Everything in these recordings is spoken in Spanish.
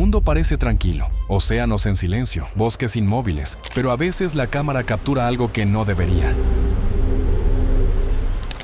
mundo parece tranquilo, océanos en silencio, bosques inmóviles, pero a veces la cámara captura algo que no debería.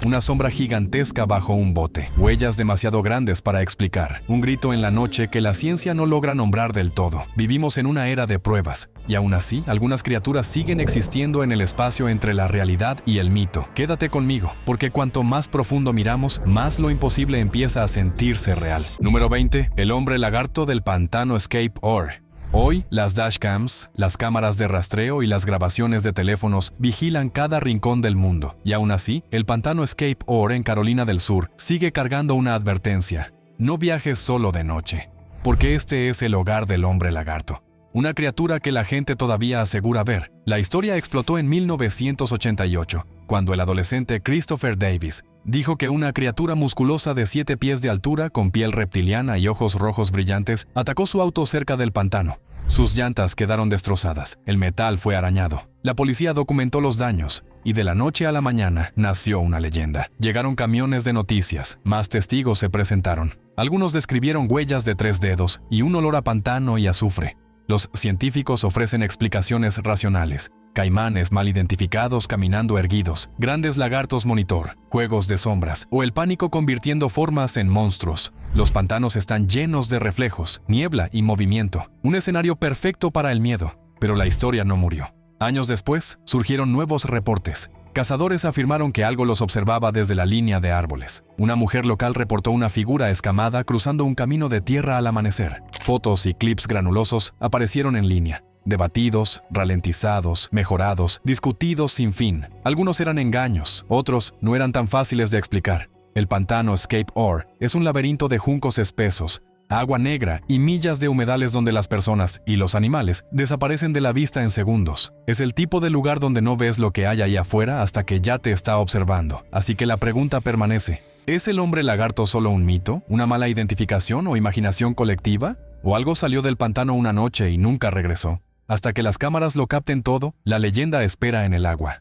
Una sombra gigantesca bajo un bote, huellas demasiado grandes para explicar, un grito en la noche que la ciencia no logra nombrar del todo. Vivimos en una era de pruebas, y aún así, algunas criaturas siguen existiendo en el espacio entre la realidad y el mito. Quédate conmigo, porque cuanto más profundo miramos, más lo imposible empieza a sentirse real. Número 20. El hombre lagarto del pantano Escape Ore. Hoy, las dashcams, las cámaras de rastreo y las grabaciones de teléfonos vigilan cada rincón del mundo. Y aún así, el pantano Escape Ore en Carolina del Sur sigue cargando una advertencia. No viajes solo de noche, porque este es el hogar del hombre lagarto. Una criatura que la gente todavía asegura ver. La historia explotó en 1988, cuando el adolescente Christopher Davis dijo que una criatura musculosa de 7 pies de altura con piel reptiliana y ojos rojos brillantes atacó su auto cerca del pantano. Sus llantas quedaron destrozadas, el metal fue arañado. La policía documentó los daños y de la noche a la mañana nació una leyenda. Llegaron camiones de noticias, más testigos se presentaron. Algunos describieron huellas de 3 dedos y un olor a pantano y azufre. Los científicos ofrecen explicaciones racionales. Caimanes mal identificados caminando erguidos, grandes lagartos monitor, juegos de sombras o el pánico convirtiendo formas en monstruos. Los pantanos están llenos de reflejos, niebla y movimiento. Un escenario perfecto para el miedo, pero la historia no murió. Años después, surgieron nuevos reportes. Cazadores afirmaron que algo los observaba desde la línea de árboles. Una mujer local reportó una figura escamada cruzando un camino de tierra al amanecer. Fotos y clips granulosos aparecieron en línea. Debatidos, ralentizados, mejorados, discutidos sin fin. Algunos eran engaños, otros no eran tan fáciles de explicar. El pantano Escape Ore es un laberinto de juncos espesos, agua negra y millas de humedales donde las personas y los animales desaparecen de la vista en segundos. Es el tipo de lugar donde no ves lo que hay ahí afuera hasta que ya te está observando. Así que la pregunta permanece: ¿es el hombre lagarto solo un mito, una mala identificación o imaginación colectiva? ¿O algo salió del pantano una noche y nunca regresó? Hasta que las cámaras lo capten todo, la leyenda espera en el agua.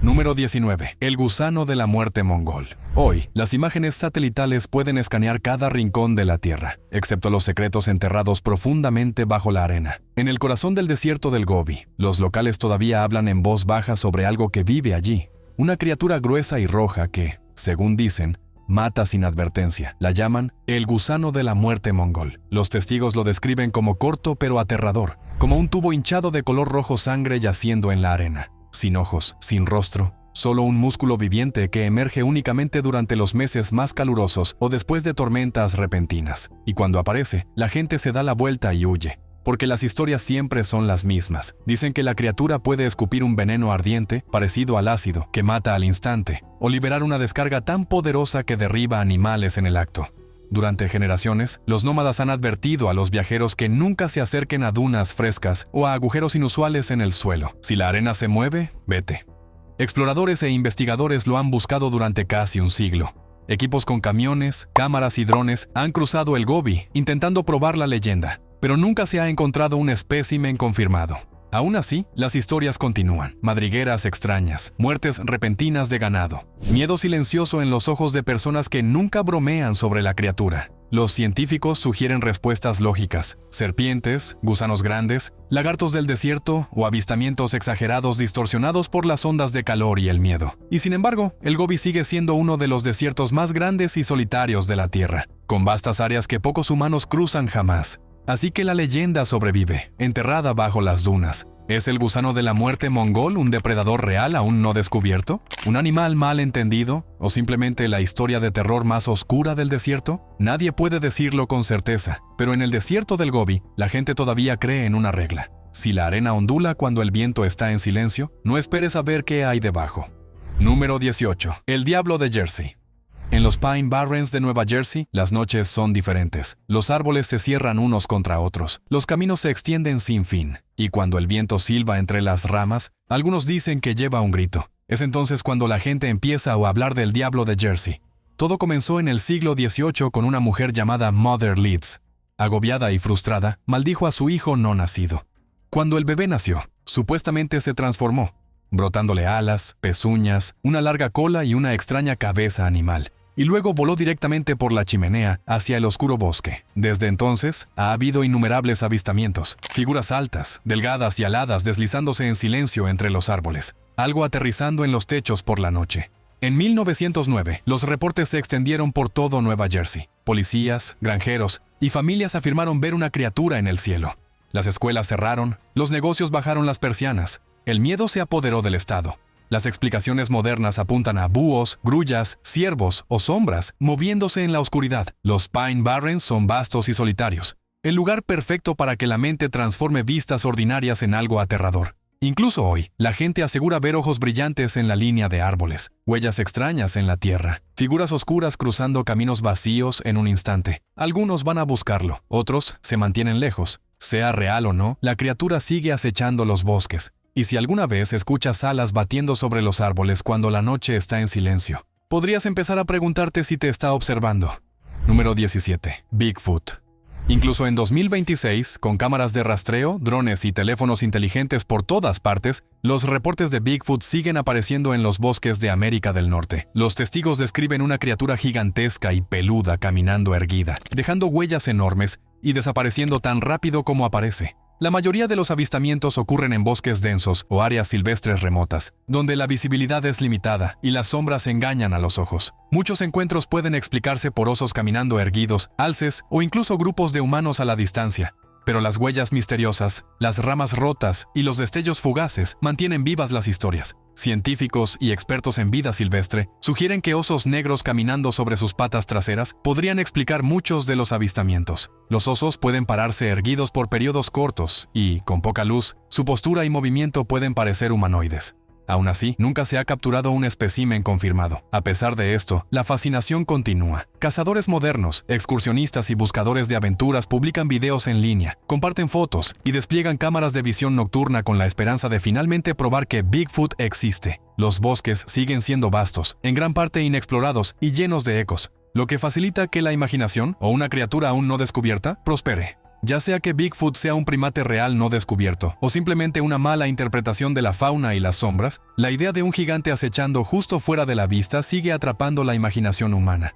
Número 19. El gusano de la muerte mongol. Hoy, las imágenes satelitales pueden escanear cada rincón de la Tierra, excepto los secretos enterrados profundamente bajo la arena. En el corazón del desierto del Gobi, los locales todavía hablan en voz baja sobre algo que vive allí. Una criatura gruesa y roja que, según dicen, mata sin advertencia. La llaman el gusano de la muerte mongol. Los testigos lo describen como corto pero aterrador, como un tubo hinchado de color rojo sangre yaciendo en la arena. Sin ojos, sin rostro, solo un músculo viviente que emerge únicamente durante los meses más calurosos o después de tormentas repentinas. Y cuando aparece, la gente se da la vuelta y huye, porque las historias siempre son las mismas. Dicen que la criatura puede escupir un veneno ardiente, parecido al ácido, que mata al instante, o liberar una descarga tan poderosa que derriba animales en el acto. Durante generaciones, los nómadas han advertido a los viajeros que nunca se acerquen a dunas frescas o a agujeros inusuales en el suelo. Si la arena se mueve, vete. Exploradores e investigadores lo han buscado durante casi un siglo. Equipos con camiones, cámaras y drones han cruzado el Gobi intentando probar la leyenda, pero nunca se ha encontrado un espécimen confirmado. Aún así, las historias continúan. Madrigueras extrañas, muertes repentinas de ganado, miedo silencioso en los ojos de personas que nunca bromean sobre la criatura. Los científicos sugieren respuestas lógicas: serpientes, gusanos grandes, lagartos del desierto o avistamientos exagerados distorsionados por las ondas de calor y el miedo. Y sin embargo, el Gobi sigue siendo uno de los desiertos más grandes y solitarios de la Tierra, con vastas áreas que pocos humanos cruzan jamás. Así que la leyenda sobrevive, enterrada bajo las dunas. ¿Es el gusano de la muerte mongol un depredador real aún no descubierto? ¿Un animal mal entendido? ¿O simplemente la historia de terror más oscura del desierto? Nadie puede decirlo con certeza, pero en el desierto del Gobi, la gente todavía cree en una regla. Si la arena ondula cuando el viento está en silencio, no esperes a ver qué hay debajo. Número 18. El diablo de Jersey. En los Pine Barrens de Nueva Jersey, las noches son diferentes. Los árboles se cierran unos contra otros, los caminos se extienden sin fin, y cuando el viento silba entre las ramas, algunos dicen que lleva un grito. Es entonces cuando la gente empieza a hablar del diablo de Jersey. Todo comenzó en el siglo XVIII con una mujer llamada Mother Leeds. Agobiada y frustrada, maldijo a su hijo no nacido. Cuando el bebé nació, supuestamente se transformó, brotándole alas, pezuñas, una larga cola y una extraña cabeza animal. y luego voló directamente por la chimenea hacia el oscuro bosque. Desde entonces, ha habido innumerables avistamientos, figuras altas, delgadas y aladas deslizándose en silencio entre los árboles, algo aterrizando en los techos por la noche. En 1909, los reportes se extendieron por todo Nueva Jersey. Policías, granjeros y familias afirmaron ver una criatura en el cielo. Las escuelas cerraron, los negocios bajaron las persianas, el miedo se apoderó del estado. Las explicaciones modernas apuntan a búhos, grullas, ciervos o sombras moviéndose en la oscuridad. Los Pine Barrens son vastos y solitarios, el lugar perfecto para que la mente transforme vistas ordinarias en algo aterrador. Incluso hoy, la gente asegura ver ojos brillantes en la línea de árboles, huellas extrañas en la tierra, figuras oscuras cruzando caminos vacíos en un instante. Algunos van a buscarlo, otros se mantienen lejos. Sea real o no, la criatura sigue acechando los bosques. Y si alguna vez escuchas alas batiendo sobre los árboles cuando la noche está en silencio, podrías empezar a preguntarte si te está observando. Número 17. Bigfoot. Incluso en 2026, con cámaras de rastreo, drones y teléfonos inteligentes por todas partes, los reportes de Bigfoot siguen apareciendo en los bosques de América del Norte. Los testigos describen una criatura gigantesca y peluda caminando erguida, dejando huellas enormes y desapareciendo tan rápido como aparece. La mayoría de los avistamientos ocurren en bosques densos o áreas silvestres remotas, donde la visibilidad es limitada y las sombras engañan a los ojos. Muchos encuentros pueden explicarse por osos caminando erguidos, alces o incluso grupos de humanos a la distancia. Pero las huellas misteriosas, las ramas rotas y los destellos fugaces mantienen vivas las historias. Científicos y expertos en vida silvestre sugieren que osos negros caminando sobre sus patas traseras podrían explicar muchos de los avistamientos. Los osos pueden pararse erguidos por periodos cortos y, con poca luz, su postura y movimiento pueden parecer humanoides. Aún así, nunca se ha capturado un espécimen confirmado. A pesar de esto, la fascinación continúa. Cazadores modernos, excursionistas y buscadores de aventuras publican videos en línea, comparten fotos y despliegan cámaras de visión nocturna con la esperanza de finalmente probar que Bigfoot existe. Los bosques siguen siendo vastos, en gran parte inexplorados y llenos de ecos, lo que facilita que la imaginación o una criatura aún no descubierta prospere. Ya sea que Bigfoot sea un primate real no descubierto, o simplemente una mala interpretación de la fauna y las sombras, la idea de un gigante acechando justo fuera de la vista sigue atrapando la imaginación humana.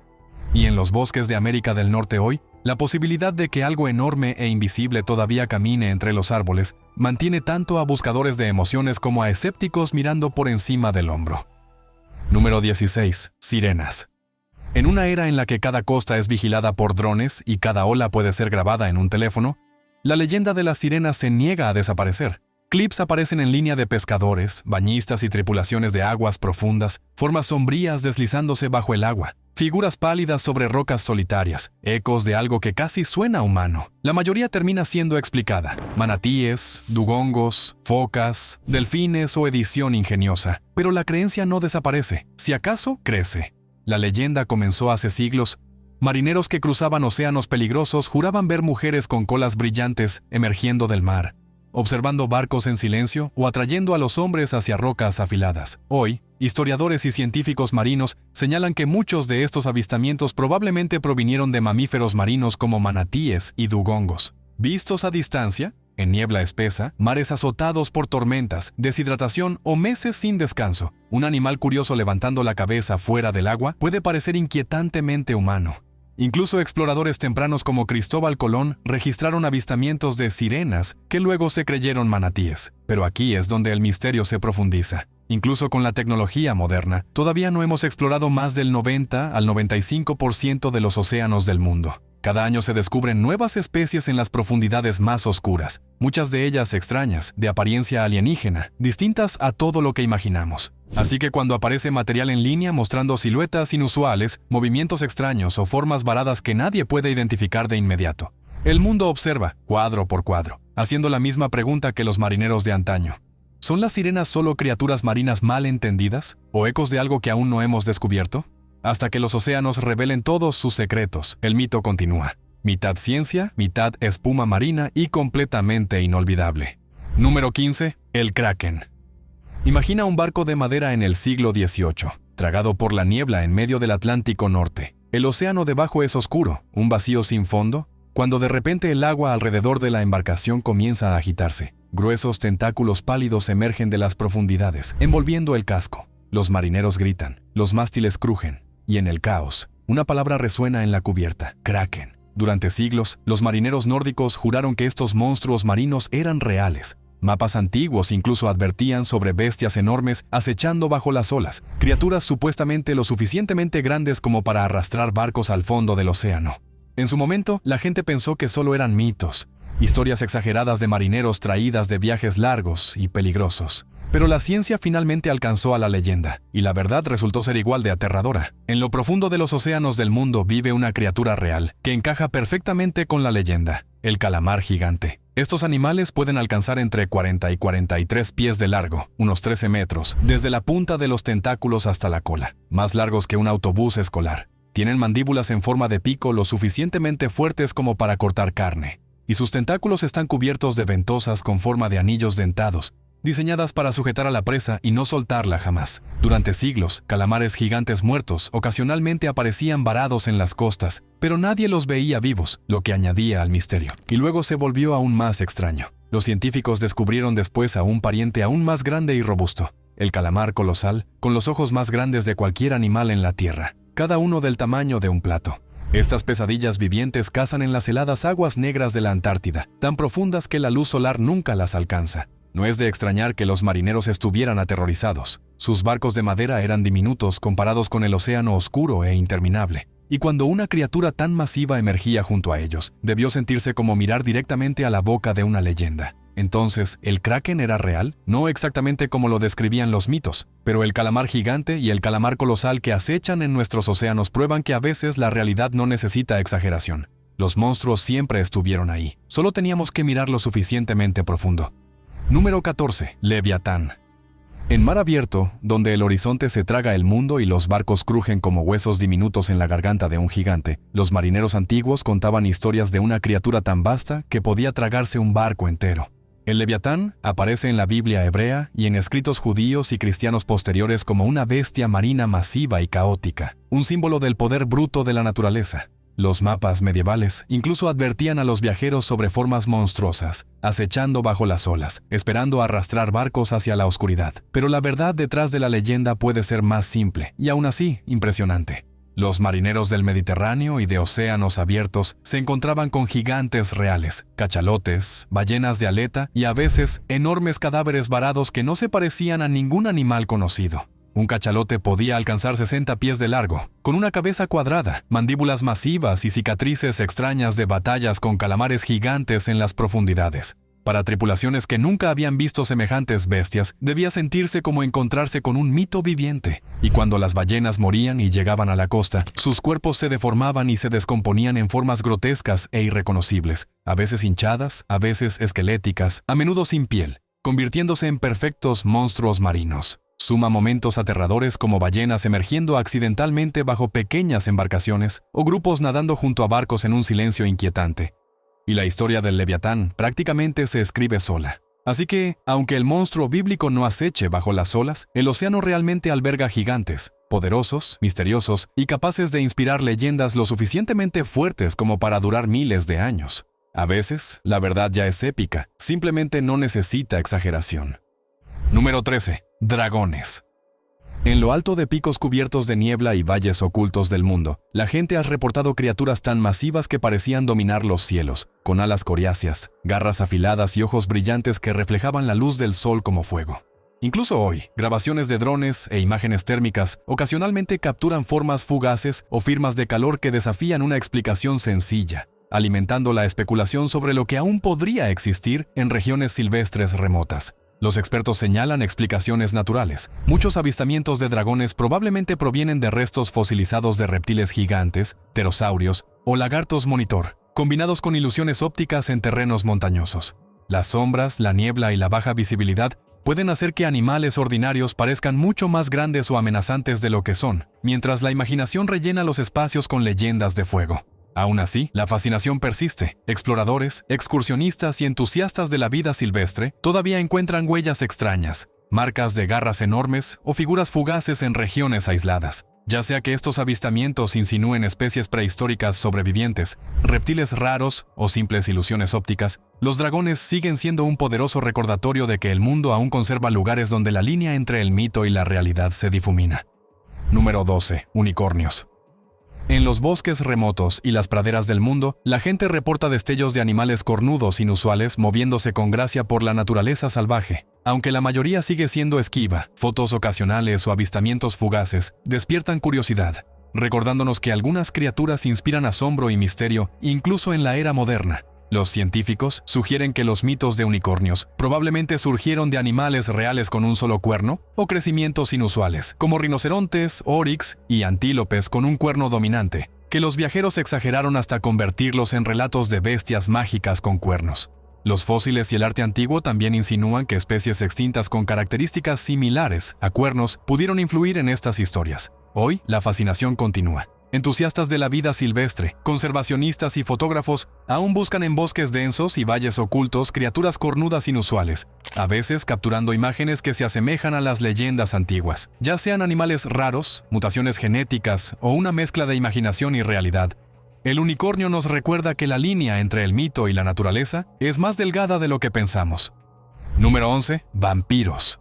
Y en los bosques de América del Norte hoy, la posibilidad de que algo enorme e invisible todavía camine entre los árboles mantiene tanto a buscadores de emociones como a escépticos mirando por encima del hombro. Número 16. Sirenas. En una era en la que cada costa es vigilada por drones y cada ola puede ser grabada en un teléfono, la leyenda de las sirenas se niega a desaparecer. Clips aparecen en línea de pescadores, bañistas y tripulaciones de aguas profundas, formas sombrías deslizándose bajo el agua, figuras pálidas sobre rocas solitarias, ecos de algo que casi suena humano. La mayoría termina siendo explicada: manatíes, dugongos, focas, delfines o edición ingeniosa. Pero la creencia no desaparece, si acaso crece. La leyenda comenzó hace siglos. Marineros que cruzaban océanos peligrosos juraban ver mujeres con colas brillantes emergiendo del mar, observando barcos en silencio o atrayendo a los hombres hacia rocas afiladas. Hoy, historiadores y científicos marinos señalan que muchos de estos avistamientos probablemente provinieron de mamíferos marinos como manatíes y dugongos. Vistos a distancia, en niebla espesa, mares azotados por tormentas, deshidratación o meses sin descanso, un animal curioso levantando la cabeza fuera del agua puede parecer inquietantemente humano. Incluso exploradores tempranos como Cristóbal Colón registraron avistamientos de sirenas que luego se creyeron manatíes. Pero aquí es donde el misterio se profundiza. Incluso con la tecnología moderna, todavía no hemos explorado más del 90 al 95% de los océanos del mundo. Cada año se descubren nuevas especies en las profundidades más oscuras, muchas de ellas extrañas, de apariencia alienígena, distintas a todo lo que imaginamos. Así que cuando aparece material en línea mostrando siluetas inusuales, movimientos extraños o formas varadas que nadie puede identificar de inmediato, el mundo observa, cuadro por cuadro, haciendo la misma pregunta que los marineros de antaño. ¿Son las sirenas solo criaturas marinas mal entendidas? ¿O ecos de algo que aún no hemos descubierto? Hasta que los océanos revelen todos sus secretos, el mito continúa. Mitad ciencia, mitad espuma marina y completamente inolvidable. Número 15. El Kraken. Imagina un barco de madera en el siglo XVIII, tragado por la niebla en medio del Atlántico Norte. El océano debajo es oscuro, un vacío sin fondo, cuando de repente el agua alrededor de la embarcación comienza a agitarse. Gruesos tentáculos pálidos emergen de las profundidades, envolviendo el casco. Los marineros gritan, los mástiles crujen. y en el caos, una palabra resuena en la cubierta: Kraken. Durante siglos, los marineros nórdicos juraron que estos monstruos marinos eran reales. Mapas antiguos incluso advertían sobre bestias enormes acechando bajo las olas, criaturas supuestamente lo suficientemente grandes como para arrastrar barcos al fondo del océano. En su momento, la gente pensó que solo eran mitos, historias exageradas de marineros traídas de viajes largos y peligrosos. Pero la ciencia finalmente alcanzó a la leyenda, y la verdad resultó ser igual de aterradora. En lo profundo de los océanos del mundo vive una criatura real, que encaja perfectamente con la leyenda: el calamar gigante. Estos animales pueden alcanzar entre 40 y 43 pies de largo, unos 13 metros, desde la punta de los tentáculos hasta la cola, más largos que un autobús escolar. Tienen mandíbulas en forma de pico lo suficientemente fuertes como para cortar carne, y sus tentáculos están cubiertos de ventosas con forma de anillos dentados, diseñadas para sujetar a la presa y no soltarla jamás. Durante siglos, calamares gigantes muertos ocasionalmente aparecían varados en las costas, pero nadie los veía vivos, lo que añadía al misterio. Y luego se volvió aún más extraño. Los científicos descubrieron después a un pariente aún más grande y robusto: el calamar colosal, con los ojos más grandes de cualquier animal en la Tierra, cada uno del tamaño de un plato. Estas pesadillas vivientes cazan en las heladas aguas negras de la Antártida, tan profundas que la luz solar nunca las alcanza. No es de extrañar que los marineros estuvieran aterrorizados. Sus barcos de madera eran diminutos comparados con el océano oscuro e interminable. Y cuando una criatura tan masiva emergía junto a ellos, debió sentirse como mirar directamente a la boca de una leyenda. Entonces, ¿el Kraken era real? No exactamente como lo describían los mitos, pero el calamar gigante y el calamar colosal que acechan en nuestros océanos prueban que a veces la realidad no necesita exageración. Los monstruos siempre estuvieron ahí. Solo teníamos que mirar lo suficientemente profundo. Número 14. Leviatán. En mar abierto, donde el horizonte se traga el mundo y los barcos crujen como huesos diminutos en la garganta de un gigante, los marineros antiguos contaban historias de una criatura tan vasta que podía tragarse un barco entero. El Leviatán aparece en la Biblia hebrea y en escritos judíos y cristianos posteriores como una bestia marina masiva y caótica, un símbolo del poder bruto de la naturaleza. Los mapas medievales incluso advertían a los viajeros sobre formas monstruosas, acechando bajo las olas, esperando arrastrar barcos hacia la oscuridad. Pero la verdad detrás de la leyenda puede ser más simple, y aún así impresionante. Los marineros del Mediterráneo y de océanos abiertos se encontraban con gigantes reales, cachalotes, ballenas de aleta y a veces enormes cadáveres varados que no se parecían a ningún animal conocido. Un cachalote podía alcanzar 60 pies de largo, con una cabeza cuadrada, mandíbulas masivas y cicatrices extrañas de batallas con calamares gigantes en las profundidades. Para tripulaciones que nunca habían visto semejantes bestias, debía sentirse como encontrarse con un mito viviente. Y cuando las ballenas morían y llegaban a la costa, sus cuerpos se deformaban y se descomponían en formas grotescas e irreconocibles, a veces hinchadas, a veces esqueléticas, a menudo sin piel, convirtiéndose en perfectos monstruos marinos. Suma momentos aterradores como ballenas emergiendo accidentalmente bajo pequeñas embarcaciones o grupos nadando junto a barcos en un silencio inquietante. Y la historia del Leviatán prácticamente se escribe sola. Así que, aunque el monstruo bíblico no aceche bajo las olas, el océano realmente alberga gigantes, poderosos, misteriosos y capaces de inspirar leyendas lo suficientemente fuertes como para durar miles de años. A veces, la verdad ya es épica, simplemente no necesita exageración. Número 13. Dragones. En lo alto de picos cubiertos de niebla y valles ocultos del mundo, la gente ha reportado criaturas tan masivas que parecían dominar los cielos, con alas coriáceas, garras afiladas y ojos brillantes que reflejaban la luz del sol como fuego. Incluso hoy, grabaciones de drones e imágenes térmicas ocasionalmente capturan formas fugaces o firmas de calor que desafían una explicación sencilla, alimentando la especulación sobre lo que aún podría existir en regiones silvestres remotas. Los expertos señalan explicaciones naturales. Muchos avistamientos de dragones probablemente provienen de restos fosilizados de reptiles gigantes, pterosaurios o lagartos monitor, combinados con ilusiones ópticas en terrenos montañosos. Las sombras, la niebla y la baja visibilidad pueden hacer que animales ordinarios parezcan mucho más grandes o amenazantes de lo que son, mientras la imaginación rellena los espacios con leyendas de fuego. Aún así, la fascinación persiste. Exploradores, excursionistas y entusiastas de la vida silvestre todavía encuentran huellas extrañas, marcas de garras enormes o figuras fugaces en regiones aisladas. Ya sea que estos avistamientos insinúen especies prehistóricas sobrevivientes, reptiles raros o simples ilusiones ópticas, los dragones siguen siendo un poderoso recordatorio de que el mundo aún conserva lugares donde la línea entre el mito y la realidad se difumina. Número 12. Unicornios. En los bosques remotos y las praderas del mundo, la gente reporta destellos de animales cornudos inusuales moviéndose con gracia por la naturaleza salvaje. Aunque la mayoría sigue siendo esquiva, fotos ocasionales o avistamientos fugaces despiertan curiosidad, recordándonos que algunas criaturas inspiran asombro y misterio incluso en la era moderna. Los científicos sugieren que los mitos de unicornios probablemente surgieron de animales reales con un solo cuerno o crecimientos inusuales, como rinocerontes, oryx y antílopes con un cuerno dominante, que los viajeros exageraron hasta convertirlos en relatos de bestias mágicas con cuernos. Los fósiles y el arte antiguo también insinúan que especies extintas con características similares a cuernos pudieron influir en estas historias. Hoy, la fascinación continúa. Entusiastas de la vida silvestre, conservacionistas y fotógrafos aún buscan en bosques densos y valles ocultos criaturas cornudas inusuales, a veces capturando imágenes que se asemejan a las leyendas antiguas. Ya sean animales raros, mutaciones genéticas o una mezcla de imaginación y realidad, el unicornio nos recuerda que la línea entre el mito y la naturaleza es más delgada de lo que pensamos. Número 11. Vampiros.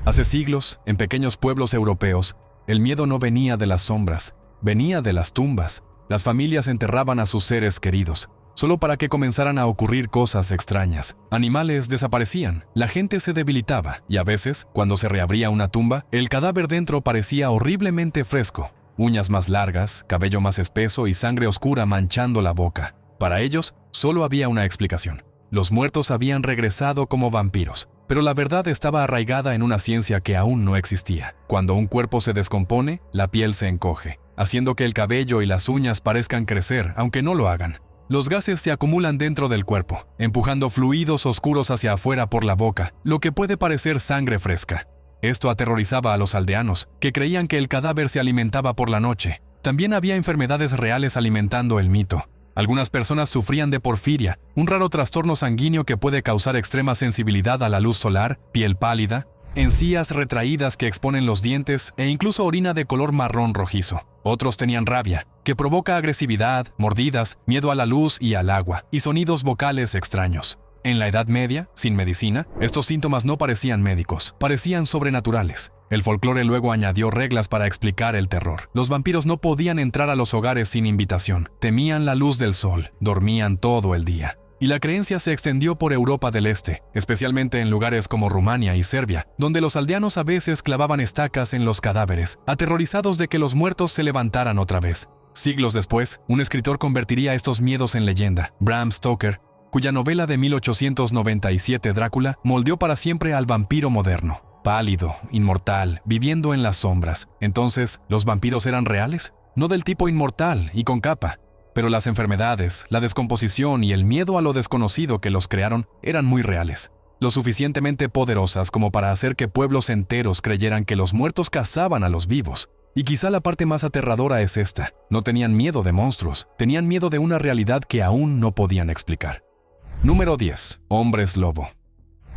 Hace siglos, en pequeños pueblos europeos, el miedo no venía de las sombras, venía de las tumbas. Las familias enterraban a sus seres queridos, solo para que comenzaran a ocurrir cosas extrañas. Animales desaparecían, la gente se debilitaba, y a veces, cuando se reabría una tumba, el cadáver dentro parecía horriblemente fresco. Uñas más largas, cabello más espeso y sangre oscura manchando la boca. Para ellos, solo había una explicación. Los muertos habían regresado como vampiros. Pero la verdad estaba arraigada en una ciencia que aún no existía. Cuando un cuerpo se descompone, la piel se encoge, haciendo que el cabello y las uñas parezcan crecer, aunque no lo hagan. Los gases se acumulan dentro del cuerpo, empujando fluidos oscuros hacia afuera por la boca, lo que puede parecer sangre fresca. Esto aterrorizaba a los aldeanos, que creían que el cadáver se alimentaba por la noche. También había enfermedades reales alimentando el mito. Algunas personas sufrían de porfiria, un raro trastorno sanguíneo que puede causar extrema sensibilidad a la luz solar, piel pálida, encías retraídas que exponen los dientes e incluso orina de color marrón rojizo. Otros tenían rabia, que provoca agresividad, mordidas, miedo a la luz y al agua, y sonidos vocales extraños. En la Edad Media, sin medicina, estos síntomas no parecían médicos, parecían sobrenaturales. El folclore luego añadió reglas para explicar el terror. Los vampiros no podían entrar a los hogares sin invitación, temían la luz del sol, dormían todo el día. Y la creencia se extendió por Europa del Este, especialmente en lugares como Rumania y Serbia, donde los aldeanos a veces clavaban estacas en los cadáveres, aterrorizados de que los muertos se levantaran otra vez. Siglos después, un escritor convertiría estos miedos en leyenda, Bram Stoker, cuya novela de 1897 Drácula moldeó para siempre al vampiro moderno. Pálido, inmortal, viviendo en las sombras. Entonces, ¿los vampiros eran reales? No del tipo inmortal y con capa, pero las enfermedades, la descomposición y el miedo a lo desconocido que los crearon eran muy reales. Lo suficientemente poderosas como para hacer que pueblos enteros creyeran que los muertos cazaban a los vivos. Y quizá la parte más aterradora es esta. No tenían miedo de monstruos, tenían miedo de una realidad que aún no podían explicar. Número 10. Hombres lobo.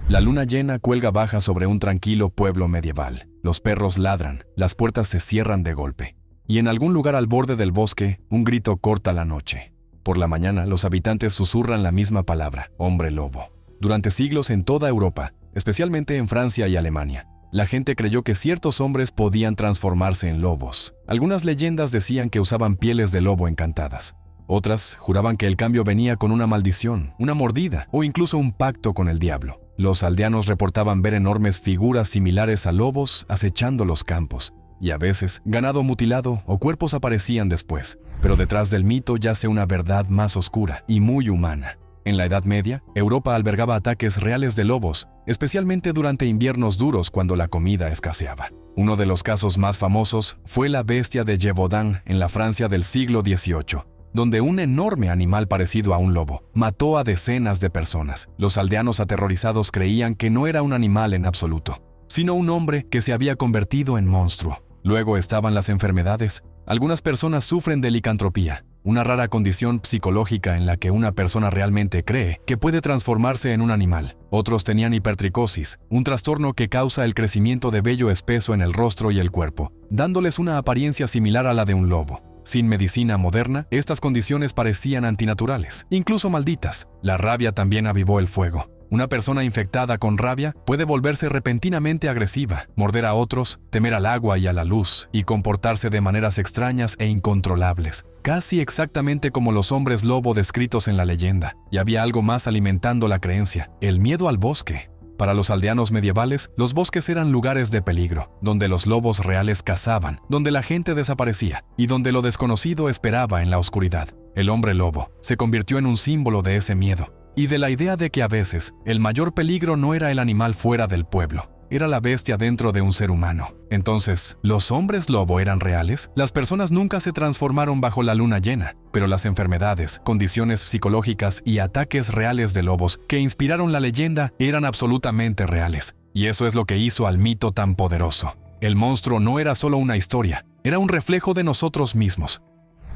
La luna llena cuelga baja sobre un tranquilo pueblo medieval. Los perros ladran, las puertas se cierran de golpe. Y en algún lugar al borde del bosque, un grito corta la noche. Por la mañana, los habitantes susurran la misma palabra, hombre lobo. Durante siglos en toda Europa, especialmente en Francia y Alemania, la gente creyó que ciertos hombres podían transformarse en lobos. Algunas leyendas decían que usaban pieles de lobo encantadas. Otras juraban que el cambio venía con una maldición, una mordida o incluso un pacto con el diablo. Los aldeanos reportaban ver enormes figuras similares a lobos acechando los campos, y a veces ganado mutilado o cuerpos aparecían después. Pero detrás del mito yace una verdad más oscura y muy humana. En la Edad Media, Europa albergaba ataques reales de lobos, especialmente durante inviernos duros cuando la comida escaseaba. Uno de los casos más famosos fue la bestia de Gévaudan en la Francia del siglo XVIII, donde un enorme animal parecido a un lobo mató a decenas de personas. Los aldeanos aterrorizados creían que no era un animal en absoluto, sino un hombre que se había convertido en monstruo. Luego estaban las enfermedades. Algunas personas sufren de licantropía, una rara condición psicológica en la que una persona realmente cree que puede transformarse en un animal. Otros tenían hipertricosis, un trastorno que causa el crecimiento de vello espeso en el rostro y el cuerpo, dándoles una apariencia similar a la de un lobo. Sin medicina moderna, estas condiciones parecían antinaturales, incluso malditas. La rabia también avivó el fuego. Una persona infectada con rabia puede volverse repentinamente agresiva, morder a otros, temer al agua y a la luz, y comportarse de maneras extrañas e incontrolables, casi exactamente como los hombres lobo descritos en la leyenda. Y había algo más alimentando la creencia: el miedo al bosque. Para los aldeanos medievales, los bosques eran lugares de peligro, donde los lobos reales cazaban, donde la gente desaparecía y donde lo desconocido esperaba en la oscuridad. El hombre lobo se convirtió en un símbolo de ese miedo y de la idea de que a veces el mayor peligro no era el animal fuera del pueblo, era la bestia dentro de un ser humano. Entonces, ¿los hombres lobo eran reales? Las personas nunca se transformaron bajo la luna llena, pero las enfermedades, condiciones psicológicas y ataques reales de lobos que inspiraron la leyenda eran absolutamente reales. Y eso es lo que hizo al mito tan poderoso. El monstruo no era solo una historia, era un reflejo de nosotros mismos.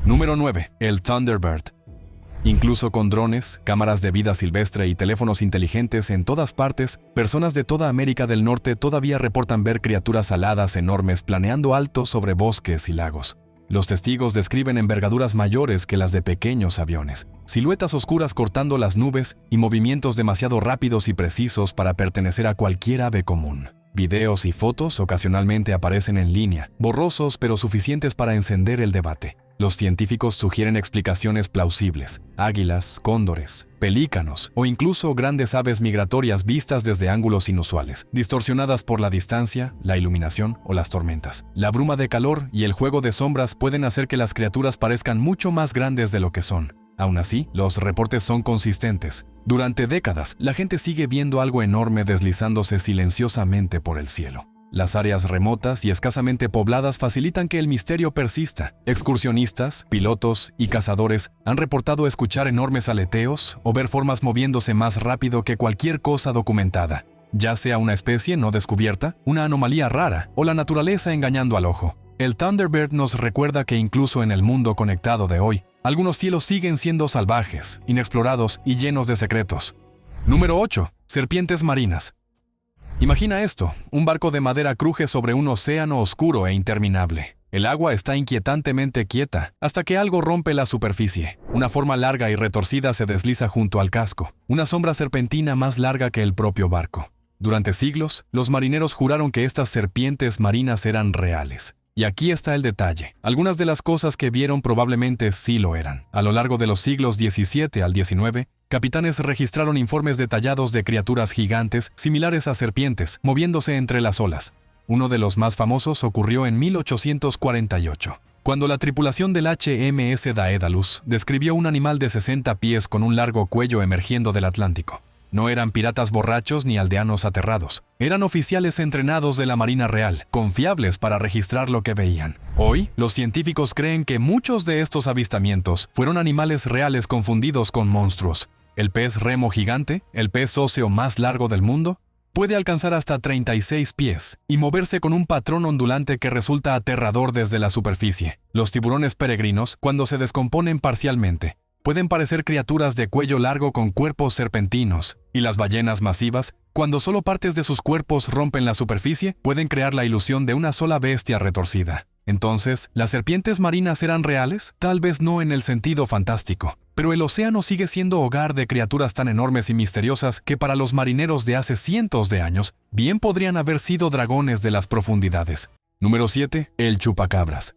Número 9. El Thunderbird. Incluso con drones, cámaras de vida silvestre y teléfonos inteligentes en todas partes, personas de toda América del Norte todavía reportan ver criaturas aladas enormes planeando alto sobre bosques y lagos. Los testigos describen envergaduras mayores que las de pequeños aviones, siluetas oscuras cortando las nubes y movimientos demasiado rápidos y precisos para pertenecer a cualquier ave común. Videos y fotos ocasionalmente aparecen en línea, borrosos pero suficientes para encender el debate. Los científicos sugieren explicaciones plausibles: águilas, cóndores, pelícanos o incluso grandes aves migratorias vistas desde ángulos inusuales, distorsionadas por la distancia, la iluminación o las tormentas. La bruma de calor y el juego de sombras pueden hacer que las criaturas parezcan mucho más grandes de lo que son. Aún así, los reportes son consistentes. Durante décadas, la gente sigue viendo algo enorme deslizándose silenciosamente por el cielo. Las áreas remotas y escasamente pobladas facilitan que el misterio persista. Excursionistas, pilotos y cazadores han reportado escuchar enormes aleteos o ver formas moviéndose más rápido que cualquier cosa documentada, ya sea una especie no descubierta, una anomalía rara o la naturaleza engañando al ojo. El Thunderbird nos recuerda que incluso en el mundo conectado de hoy, algunos cielos siguen siendo salvajes, inexplorados y llenos de secretos. Número 8. Serpientes marinas. Imagina esto: un barco de madera cruje sobre un océano oscuro e interminable. El agua está inquietantemente quieta, hasta que algo rompe la superficie. Una forma larga y retorcida se desliza junto al casco, una sombra serpentina más larga que el propio barco. Durante siglos, los marineros juraron que estas serpientes marinas eran reales. Y aquí está el detalle: algunas de las cosas que vieron probablemente sí lo eran. A lo largo de los siglos XVII al XIX, capitanes registraron informes detallados de criaturas gigantes similares a serpientes moviéndose entre las olas. Uno de los más famosos ocurrió en 1848, cuando la tripulación del HMS Daedalus describió un animal de 60 pies con un largo cuello emergiendo del Atlántico. No eran piratas borrachos ni aldeanos aterrados. Eran oficiales entrenados de la Marina Real, confiables para registrar lo que veían. Hoy, los científicos creen que muchos de estos avistamientos fueron animales reales confundidos con monstruos. El pez remo gigante, el pez óseo más largo del mundo, puede alcanzar hasta 36 pies y moverse con un patrón ondulante que resulta aterrador desde la superficie. Los tiburones peregrinos, cuando se descomponen parcialmente, pueden parecer criaturas de cuello largo con cuerpos serpentinos, y las ballenas masivas, cuando solo partes de sus cuerpos rompen la superficie, pueden crear la ilusión de una sola bestia retorcida. Entonces, ¿las serpientes marinas eran reales? Tal vez no en el sentido fantástico, pero el océano sigue siendo hogar de criaturas tan enormes y misteriosas que para los marineros de hace cientos de años, bien podrían haber sido dragones de las profundidades. Número 7. El chupacabras.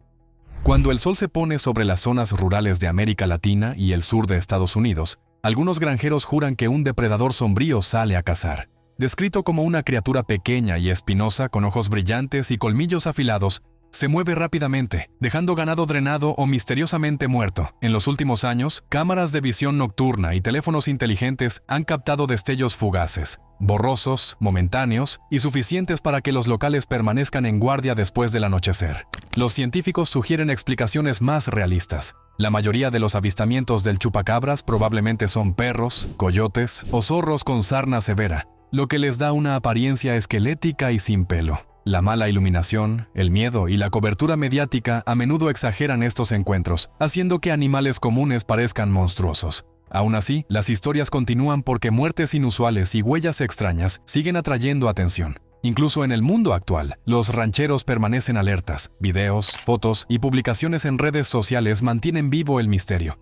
Cuando el sol se pone sobre las zonas rurales de América Latina y el sur de Estados Unidos, algunos granjeros juran que un depredador sombrío sale a cazar. Descrito como una criatura pequeña y espinosa con ojos brillantes y colmillos afilados, se mueve rápidamente, dejando ganado drenado o misteriosamente muerto. En los últimos años, cámaras de visión nocturna y teléfonos inteligentes han captado destellos fugaces, borrosos, momentáneos y suficientes para que los locales permanezcan en guardia después del anochecer. Los científicos sugieren explicaciones más realistas. La mayoría de los avistamientos del chupacabras probablemente son perros, coyotes o zorros con sarna severa, lo que les da una apariencia esquelética y sin pelo. La mala iluminación, el miedo y la cobertura mediática a menudo exageran estos encuentros, haciendo que animales comunes parezcan monstruosos. Aún así, las historias continúan porque muertes inusuales y huellas extrañas siguen atrayendo atención. Incluso en el mundo actual, los rancheros permanecen alertas. Videos, fotos y publicaciones en redes sociales mantienen vivo el misterio.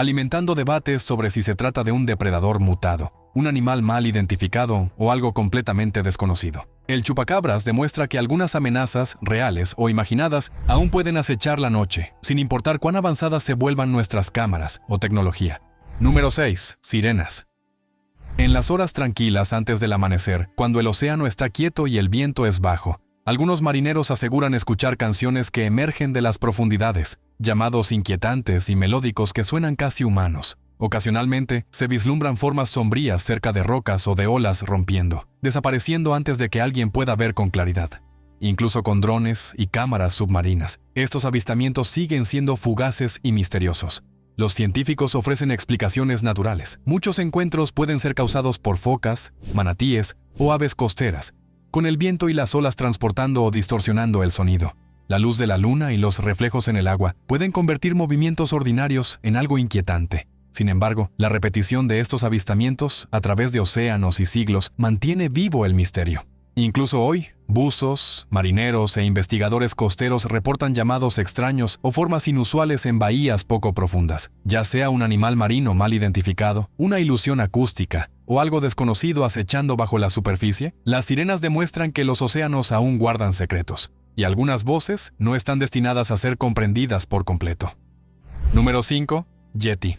alimentando debates sobre si se trata de un depredador mutado, un animal mal identificado o algo completamente desconocido. El chupacabras demuestra que algunas amenazas, reales o imaginadas, aún pueden acechar la noche, sin importar cuán avanzadas se vuelvan nuestras cámaras o tecnología. Número 6. Sirenas. En las horas tranquilas antes del amanecer, cuando el océano está quieto y el viento es bajo, algunos marineros aseguran escuchar canciones que emergen de las profundidades, llamados inquietantes y melódicos que suenan casi humanos. Ocasionalmente, se vislumbran formas sombrías cerca de rocas o de olas rompiendo, desapareciendo antes de que alguien pueda ver con claridad. Incluso con drones y cámaras submarinas, estos avistamientos siguen siendo fugaces y misteriosos. Los científicos ofrecen explicaciones naturales. Muchos encuentros pueden ser causados por focas, manatíes o aves costeras, con el viento y las olas transportando o distorsionando el sonido. La luz de la luna y los reflejos en el agua pueden convertir movimientos ordinarios en algo inquietante. Sin embargo, la repetición de estos avistamientos a través de océanos y siglos mantiene vivo el misterio. Incluso hoy, buzos, marineros e investigadores costeros reportan llamados extraños o formas inusuales en bahías poco profundas, ya sea un animal marino mal identificado, una ilusión acústica o algo desconocido acechando bajo la superficie. Las sirenas demuestran que los océanos aún guardan secretos, y algunas voces no están destinadas a ser comprendidas por completo. Número 5. Yeti.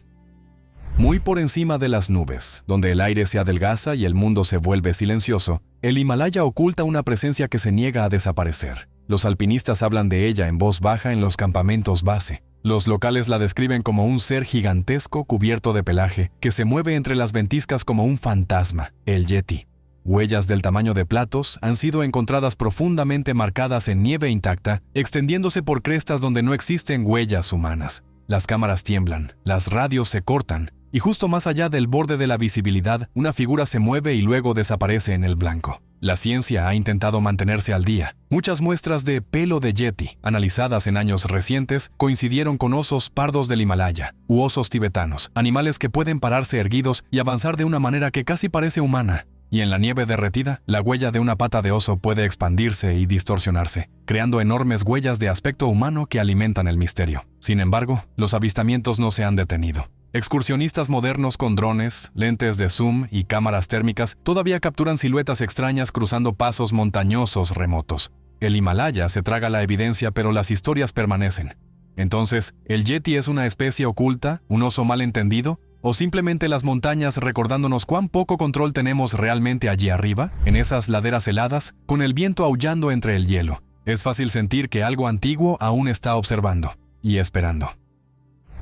Muy por encima de las nubes, donde el aire se adelgaza y el mundo se vuelve silencioso, el Himalaya oculta una presencia que se niega a desaparecer. Los alpinistas hablan de ella en voz baja en los campamentos base. Los locales la describen como un ser gigantesco cubierto de pelaje que se mueve entre las ventiscas como un fantasma, el Yeti. Huellas del tamaño de platos han sido encontradas profundamente marcadas en nieve intacta, extendiéndose por crestas donde no existen huellas humanas. Las cámaras tiemblan, las radios se cortan, y justo más allá del borde de la visibilidad, una figura se mueve y luego desaparece en el blanco. La ciencia ha intentado mantenerse al día. Muchas muestras de pelo de yeti, analizadas en años recientes, coincidieron con osos pardos del Himalaya u osos tibetanos, animales que pueden pararse erguidos y avanzar de una manera que casi parece humana. Y en la nieve derretida, la huella de una pata de oso puede expandirse y distorsionarse, creando enormes huellas de aspecto humano que alimentan el misterio. Sin embargo, los avistamientos no se han detenido. Excursionistas modernos con drones, lentes de zoom y cámaras térmicas todavía capturan siluetas extrañas cruzando pasos montañosos remotos. El Himalaya se traga la evidencia, pero las historias permanecen. Entonces, ¿el yeti es una especie oculta, un oso malentendido, o simplemente las montañas recordándonos cuán poco control tenemos realmente allí arriba, en esas laderas heladas, con el viento aullando entre el hielo? Es fácil sentir que algo antiguo aún está observando y esperando.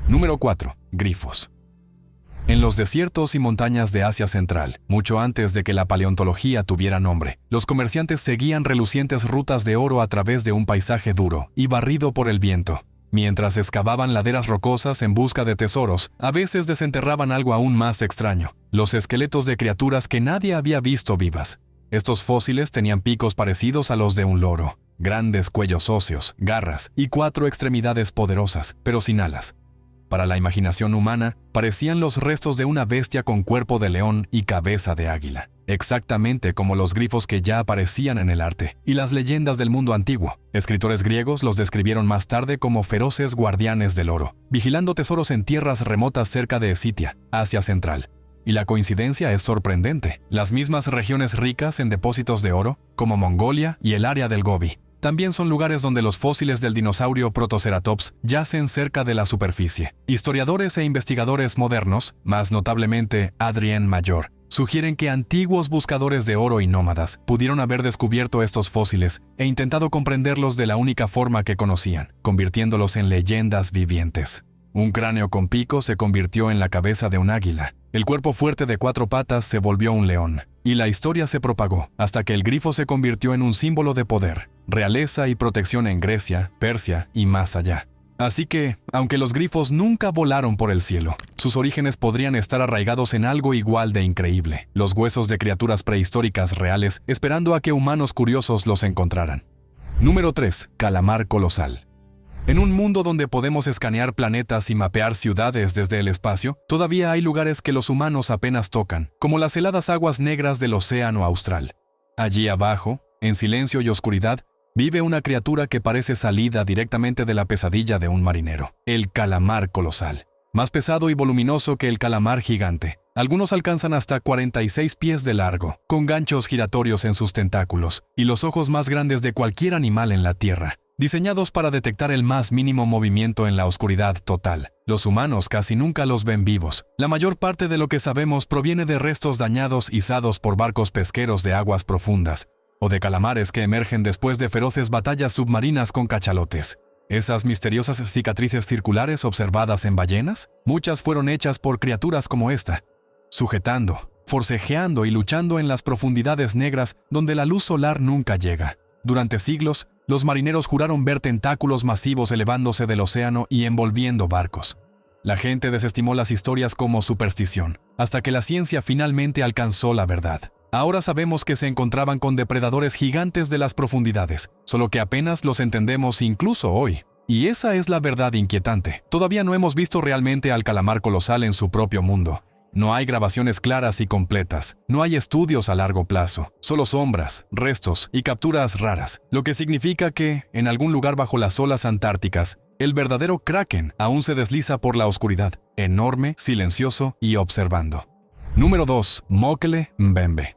Número 4. Grifos. En los desiertos y montañas de Asia Central, mucho antes de que la paleontología tuviera nombre, los comerciantes seguían relucientes rutas de oro a través de un paisaje duro y barrido por el viento. Mientras excavaban laderas rocosas en busca de tesoros, a veces desenterraban algo aún más extraño: los esqueletos de criaturas que nadie había visto vivas. Estos fósiles tenían picos parecidos a los de un loro, grandes cuellos óseos, garras y 4 extremidades poderosas, pero sin alas. Para la imaginación humana, parecían los restos de una bestia con cuerpo de león y cabeza de águila, exactamente como los grifos que ya aparecían en el arte y las leyendas del mundo antiguo. Escritores griegos los describieron más tarde como feroces guardianes del oro, vigilando tesoros en tierras remotas cerca de Escitia, Asia Central. Y la coincidencia es sorprendente. Las mismas regiones ricas en depósitos de oro, como Mongolia y el área del Gobi, también son lugares donde los fósiles del dinosaurio Protoceratops yacen cerca de la superficie. Historiadores e investigadores modernos, más notablemente Adrien Mayor, sugieren que antiguos buscadores de oro y nómadas pudieron haber descubierto estos fósiles e intentado comprenderlos de la única forma que conocían, convirtiéndolos en leyendas vivientes. Un cráneo con pico se convirtió en la cabeza de un águila. El cuerpo fuerte de 4 patas se volvió un león. Y la historia se propagó hasta que el grifo se convirtió en un símbolo de poder, realeza y protección en Grecia, Persia y más allá. Así que, aunque los grifos nunca volaron por el cielo, sus orígenes podrían estar arraigados en algo igual de increíble: los huesos de criaturas prehistóricas reales, esperando a que humanos curiosos los encontraran. Número 3. Calamar colosal. En un mundo donde podemos escanear planetas y mapear ciudades desde el espacio, todavía hay lugares que los humanos apenas tocan, como las heladas aguas negras del océano austral. Allí abajo, en silencio y oscuridad, vive una criatura que parece salida directamente de la pesadilla de un marinero: el calamar colosal. más pesado y voluminoso que el calamar gigante. Algunos alcanzan hasta 46 pies de largo, con ganchos giratorios en sus tentáculos, y los ojos más grandes de cualquier animal en la Tierra, diseñados para detectar el más mínimo movimiento en la oscuridad total. Los humanos casi nunca los ven vivos. La mayor parte de lo que sabemos proviene de restos dañados izados por barcos pesqueros de aguas profundas, o de calamares que emergen después de feroces batallas submarinas con cachalotes. ¿Esas misteriosas cicatrices circulares observadas en ballenas? Muchas fueron hechas por criaturas como esta, sujetando, forcejeando y luchando en las profundidades negras donde la luz solar nunca llega. Durante siglos, los marineros juraron ver tentáculos masivos elevándose del océano y envolviendo barcos. La gente desestimó las historias como superstición, hasta que la ciencia finalmente alcanzó la verdad. Ahora sabemos que se encontraban con depredadores gigantes de las profundidades, solo que apenas los entendemos incluso hoy. Y esa es la verdad inquietante. Todavía no hemos visto realmente al calamar colosal en su propio mundo. No hay grabaciones claras y completas, no hay estudios a largo plazo, solo sombras, restos y capturas raras, lo que significa que, en algún lugar bajo las olas antárticas, el verdadero Kraken aún se desliza por la oscuridad, enorme, silencioso y observando. Número 2. Mokele Mbembe.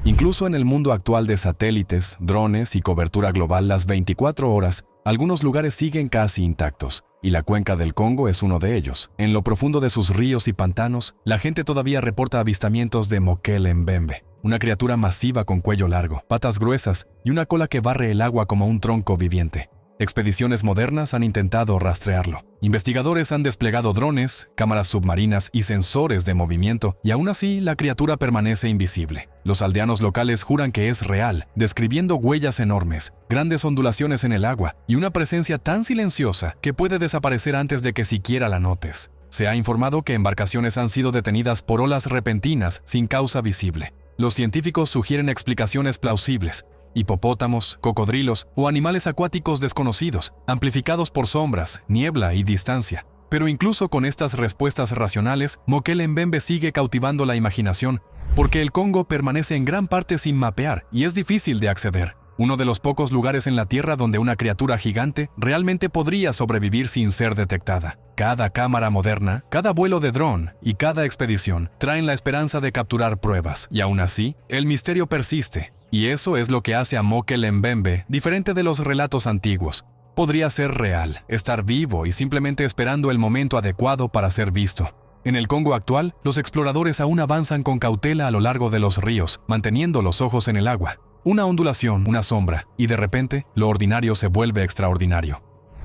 Incluso en el mundo actual de satélites, drones y cobertura global las 24 horas, algunos lugares siguen casi intactos, y la cuenca del Congo es uno de ellos. En lo profundo de sus ríos y pantanos, la gente todavía reporta avistamientos de Mokele Mbembe, una criatura masiva con cuello largo, patas gruesas y una cola que barre el agua como un tronco viviente. Expediciones modernas han intentado rastrearlo. Investigadores han desplegado drones, cámaras submarinas y sensores de movimiento, y aún así la criatura permanece invisible. Los aldeanos locales juran que es real, describiendo huellas enormes, grandes ondulaciones en el agua y una presencia tan silenciosa que puede desaparecer antes de que siquiera la notes. Se ha informado que embarcaciones han sido detenidas por olas repentinas sin causa visible. Los científicos sugieren explicaciones plausibles: hipopótamos, cocodrilos o animales acuáticos desconocidos, amplificados por sombras, niebla y distancia. Pero incluso con estas respuestas racionales, Mokele Mbembe sigue cautivando la imaginación, porque el Congo permanece en gran parte sin mapear y es difícil de acceder. Uno de los pocos lugares en la Tierra donde una criatura gigante realmente podría sobrevivir sin ser detectada. Cada cámara moderna, cada vuelo de dron y cada expedición traen la esperanza de capturar pruebas, y aún así, el misterio persiste. Y eso es lo que hace a Mokele Mbembe diferente de los relatos antiguos. Podría ser real, estar vivo y simplemente esperando el momento adecuado para ser visto. En el Congo actual, los exploradores aún avanzan con cautela a lo largo de los ríos, manteniendo los ojos en el agua. Una ondulación, una sombra, y de repente, lo ordinario se vuelve extraordinario.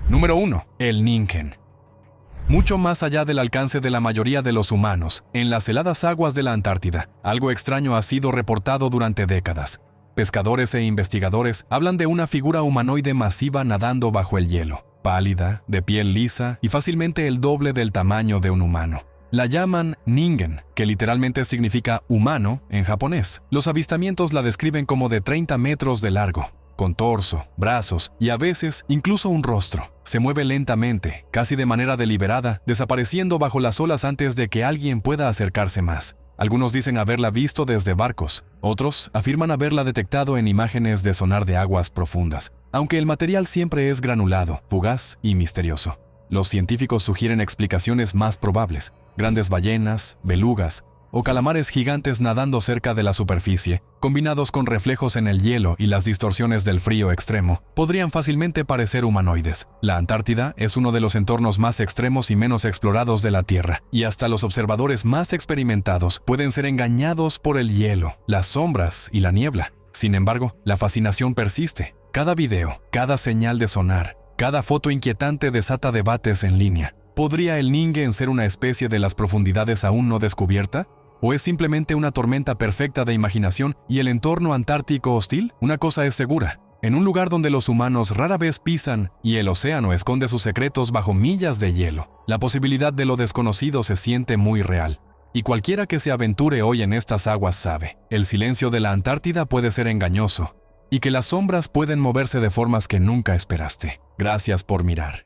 Número 1. El Ningen. Mucho más allá del alcance de la mayoría de los humanos, en las heladas aguas de la Antártida, algo extraño ha sido reportado durante décadas. Pescadores e investigadores hablan de una figura humanoide masiva nadando bajo el hielo, pálida, de piel lisa y fácilmente el doble del tamaño de un humano. La llaman Ningen, que literalmente significa humano en japonés. Los avistamientos la describen como de 30 metros de largo, con torso, brazos y a veces incluso un rostro. Se mueve lentamente, casi de manera deliberada, desapareciendo bajo las olas antes de que alguien pueda acercarse más. Algunos dicen haberla visto desde barcos, otros afirman haberla detectado en imágenes de sonar de aguas profundas, aunque el material siempre es granulado, fugaz y misterioso. Los científicos sugieren explicaciones más probables: grandes ballenas, belugas o calamares gigantes nadando cerca de la superficie, combinados con reflejos en el hielo y las distorsiones del frío extremo, podrían fácilmente parecer humanoides. La Antártida es uno de los entornos más extremos y menos explorados de la Tierra, y hasta los observadores más experimentados pueden ser engañados por el hielo, las sombras y la niebla. Sin embargo, la fascinación persiste. Cada video, cada señal de sonar, cada foto inquietante desata debates en línea. ¿Podría el Ningen ser una especie de las profundidades aún no descubierta? ¿O es simplemente una tormenta perfecta de imaginación y el entorno antártico hostil? Una cosa es segura: en un lugar donde los humanos rara vez pisan y el océano esconde sus secretos bajo millas de hielo, la posibilidad de lo desconocido se siente muy real. Y cualquiera que se aventure hoy en estas aguas sabe, el silencio de la Antártida puede ser engañoso y que las sombras pueden moverse de formas que nunca esperaste. Gracias por mirar.